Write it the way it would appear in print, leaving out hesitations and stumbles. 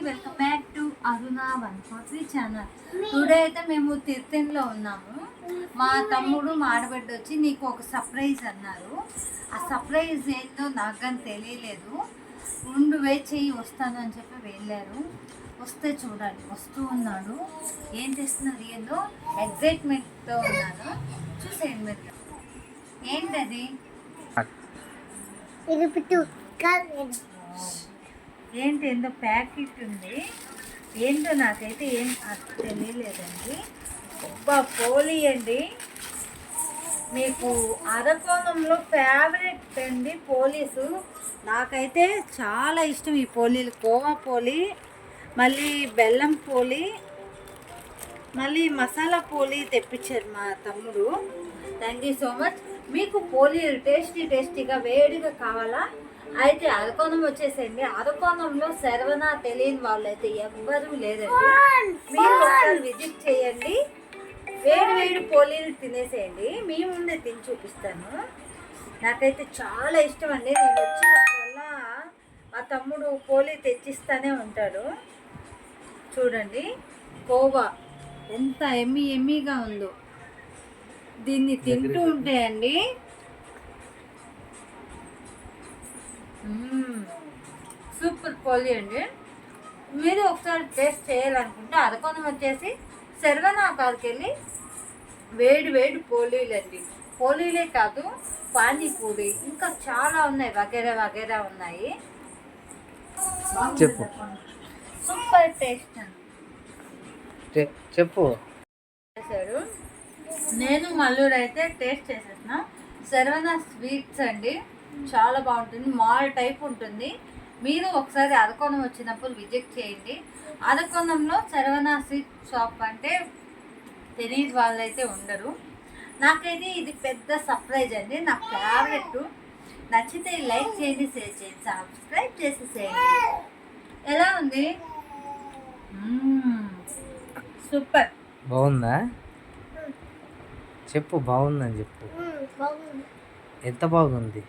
Welcome back to Aruna 143 channel. Today అయితే మేము తిరుపతిలో ఉన్నాము. మా తమ్ముడు మా ఆడబిడ్డ వచ్చి నీకు ఒక సర్ప్రైజ్ అన్నారు. ఆ సర్ప్రైజ్ ఏంటో నాకు కానీ తెలియలేదు. ఉండు వెయిట్ చేయి వస్తాను అని చెప్పి వెళ్ళారు. వస్తే చూడండి వస్తూ ఉన్నాడు. ఏం చేస్తున్నారు ఏందో ఎగ్జైట్మెంట్తో ఉన్నాను. చూసేయండి మీరు. ఏంటది? ఏంటి ఏందో ప్యాకెట్ ఉంది. ఏంటో నాకైతే ఏం తెలియలేదండి. పోలీ అండి, మీకు అరకోణంలో ఫేవరెట్ అండి పోలీసు. నాకైతే చాలా ఇష్టం ఈ పోలీలు. కోవా పోలీ, మళ్ళీ బెల్లం పోలీ, మళ్ళీ మసాలా పోలీ తెప్పించారు మా తమ్ముడు. Thank you so much. మీకు పోలీలు టేస్టీగా వేడిగా కావాలా అయితే అరకోణం వచ్చేసేయండి. అరకోణంలో శరవణ తెలియని వాళ్ళు అయితే ఎవ్వరూ లేదండి. మీరు ఒకసారి విజిట్ చేయండి. వేడి పోలీలు తినేసేయండి. మీ ముందే తిని చూపిస్తాను. నాకైతే చాలా ఇష్టం అండి. నేను వచ్చినప్పుడల్లా మా తమ్ముడు పోలీ తెచ్చిస్తానే ఉంటాడు. చూడండి కోవా ఎంత ఎమ్మీగా ఉందో. దీన్ని తింటూ ఉంటే అండి సూపర్ పోలీ అండి. మీరు ఒకసారి టేస్ట్ చేయాలనుకుంటే అరకొనం వచ్చేసి శర్వనాకాలకి వెళ్ళి వేడి పోలీలు అండి. పోలీలే కాదు, పానీపూరి ఇంకా చాలా ఉన్నాయి, వగేరా ఉన్నాయి. చెప్పు. సూపర్ టేస్ట్ అండి. చెప్పు. నేను మల్లూరు అయితే టేస్ట్ చేసేసిన శరవణ స్వీట్స్ అండి. చాలా బాగుంటుంది, మాల్ టైప్ ఉంటుంది. మీరు ఒకసారి అరకోణం వచ్చినప్పుడు విజిట్ చేయండి. అరకోణంలో శరవణ స్వీట్ షాప్ అంటే తెలియని వాళ్ళైతే ఉండరు. నాకైతే ఇది పెద్ద సర్ప్రైజ్ అండి, నా ఫేవరెట్. నచ్చితే లైక్ చేయండి, షేర్ చేయండి, సబ్స్క్రైబ్ చేసేసేయండి. ఎలా ఉంది? సూపర్. బాగుందా? చెప్పు. బాగుందని చెప్పు. ఎంత బాగుంది?